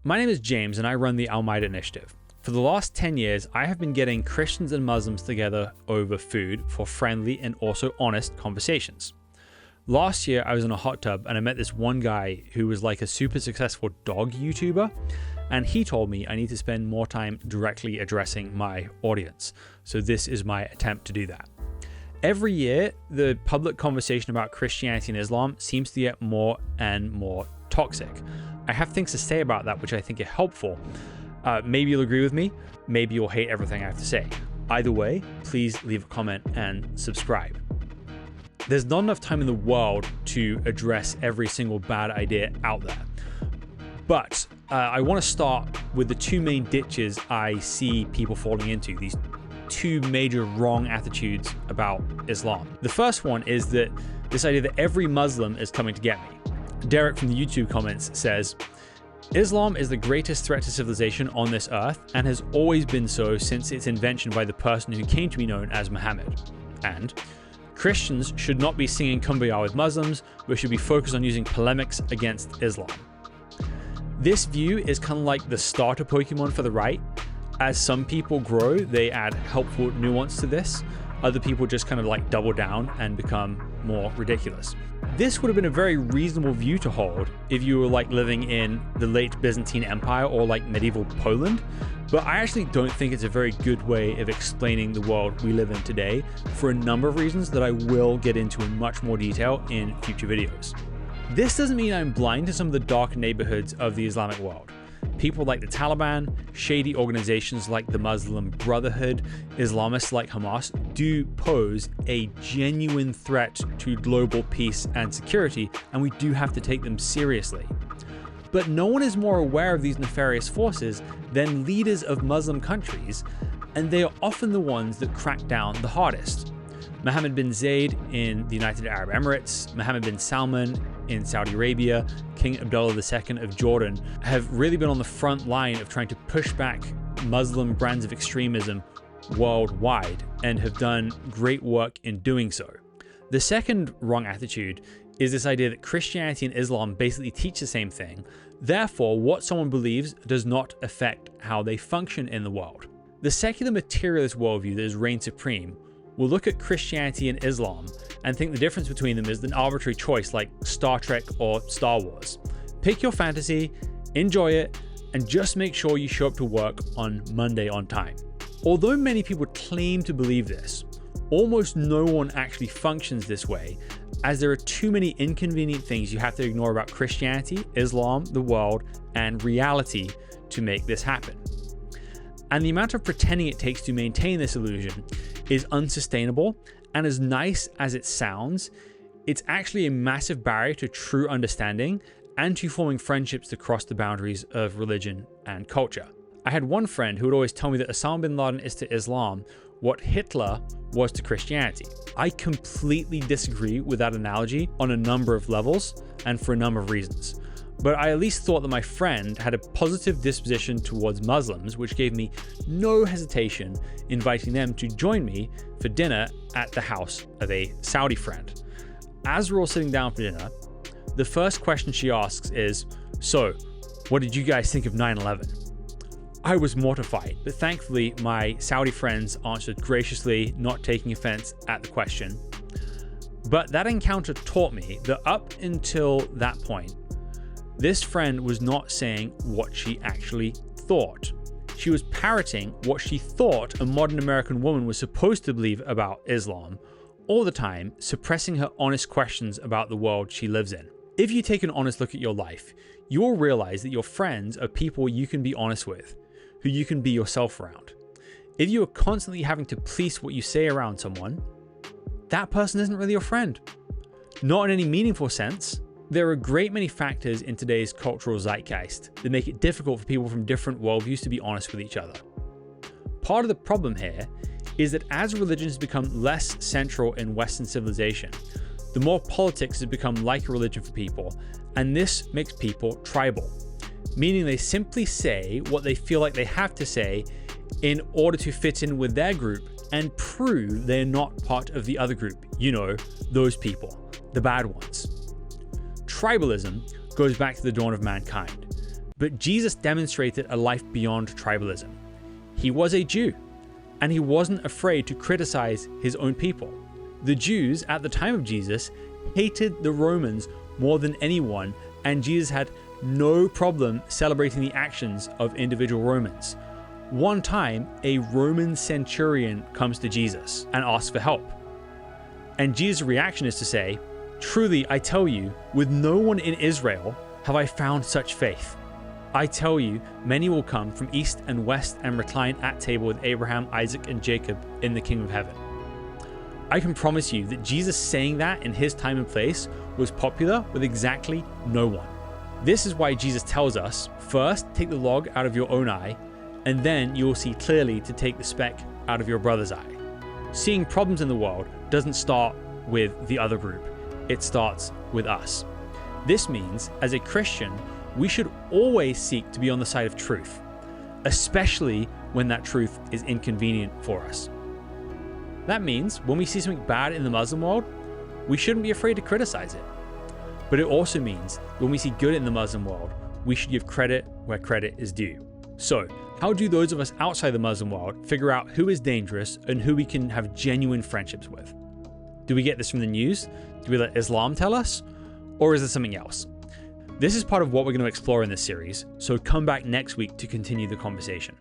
My name is James and I run the Almeida Initiative. For the last 10 years, I have been getting Christians and Muslims together over food for friendly and also honest conversations. Last year, I was in a hot tub and I met this one guy who was like a super successful dog YouTuber, and he told me I need to spend more time directly addressing my audience. So this is my attempt to do that. Every year, the public conversation about Christianity and Islam seems to get more and more toxic. I have things to say about that which I think are helpful. Maybe you'll agree with me, maybe you'll hate everything I have to say. Either way, please leave a comment and subscribe. There's not enough time in the world to address every single bad idea out there. But I want to start with the two main ditches I see people falling into, these two major wrong attitudes about Islam. The first one is that this idea that every Muslim is coming to get me. Derek from the YouTube comments says, Islam is the greatest threat to civilization on this earth and has always been so since its invention by the person who came to be known as Muhammad. And Christians should not be singing Kumbaya with Muslims, but should be focused on using polemics against Islam. This view is kind of like the starter Pokemon for the right. As some people grow, they add helpful nuance to this. Other people just kind of like double down and become more ridiculous. This would have been a very reasonable view to hold if you were like living in the late Byzantine Empire or like medieval Poland, but I actually don't think it's a very good way of explaining the world we live in today for a number of reasons that I will get into in much more detail in future videos. This doesn't mean I'm blind to some of the dark neighborhoods of the Islamic world. People like the Taliban, shady organizations like the Muslim Brotherhood, Islamists like Hamas do pose a genuine threat to global peace and security, and we do have to take them seriously. But no one is more aware of these nefarious forces than leaders of Muslim countries, and they are often the ones that crack down the hardest. Mohammed bin Zayed in the United Arab Emirates, Mohammed bin Salman in Saudi Arabia, King Abdullah II of Jordan have really been on the front line of trying to push back Muslim brands of extremism worldwide and have done great work in doing so. The second wrong attitude is this idea that Christianity and Islam basically teach the same thing. Therefore, what someone believes does not affect how they function in the world. The secular materialist worldview that has reigned supreme will look at Christianity and Islam and think the difference between them is an arbitrary choice like Star Trek or Star Wars. Pick your fantasy, enjoy it, and just make sure you show up to work on Monday on time. Although many people claim to believe this, almost no one actually functions this way, as there are too many inconvenient things you have to ignore about Christianity, Islam, the world, and reality to make this happen. And the amount of pretending it takes to maintain this illusion is unsustainable, and as nice as it sounds, it's actually a massive barrier to true understanding and to forming friendships to cross the boundaries of religion and culture. I had one friend who would always tell me that Osama bin Laden is to Islam what Hitler was to Christianity. I completely disagree with that analogy on a number of levels and for a number of reasons. But I at least thought that my friend had a positive disposition towards Muslims, which gave me no hesitation inviting them to join me for dinner at the house of a Saudi friend. As we're all sitting down for dinner, the first question she asks is, "So, what did you guys think of 9/11? I was mortified, but thankfully my Saudi friends answered graciously, not taking offense at the question. But that encounter taught me that up until that point, this friend was not saying what she actually thought. She was parroting what she thought a modern American woman was supposed to believe about Islam, all the time suppressing her honest questions about the world she lives in. If you take an honest look at your life, you will realize that your friends are people you can be honest with, who you can be yourself around. If you are constantly having to police what you say around someone, that person isn't really your friend. Not in any meaningful sense. There are a great many factors in today's cultural zeitgeist that make it difficult for people from different worldviews to be honest with each other. Part of the problem here is that as religion has become less central in Western civilization, the more politics has become like a religion for people, and this makes people tribal, meaning they simply say what they feel like they have to say in order to fit in with their group and prove they're not part of the other group. You know, those people, the bad ones. Tribalism goes back to the dawn of mankind. But Jesus demonstrated a life beyond tribalism. He was a Jew, and he wasn't afraid to criticize his own people. The Jews at the time of Jesus hated the Romans more than anyone, and Jesus had no problem celebrating the actions of individual Romans. One time, a Roman centurion comes to Jesus and asks for help. And Jesus' reaction is to say, "Truly, I tell you, with no one in Israel have I found such faith. I tell you, many will come from east and west and recline at table with Abraham, Isaac, and Jacob in the kingdom of heaven." I can promise you that Jesus saying that in his time and place was popular with exactly no one. This is why Jesus tells us, first, take the log out of your own eye, and then you will see clearly to take the speck out of your brother's eye. Seeing problems in the world doesn't start with the other group. It starts with us. This means, as a Christian, we should always seek to be on the side of truth, especially when that truth is inconvenient for us. That means when we see something bad in the Muslim world, we shouldn't be afraid to criticize it. But it also means when we see good in the Muslim world, we should give credit where credit is due. So, how do those of us outside the Muslim world figure out who is dangerous and who we can have genuine friendships with? Do we get this from the news? Do we let Islam tell us? Or is it something else? This is part of what we're going to explore in this series, so come back next week to continue the conversation.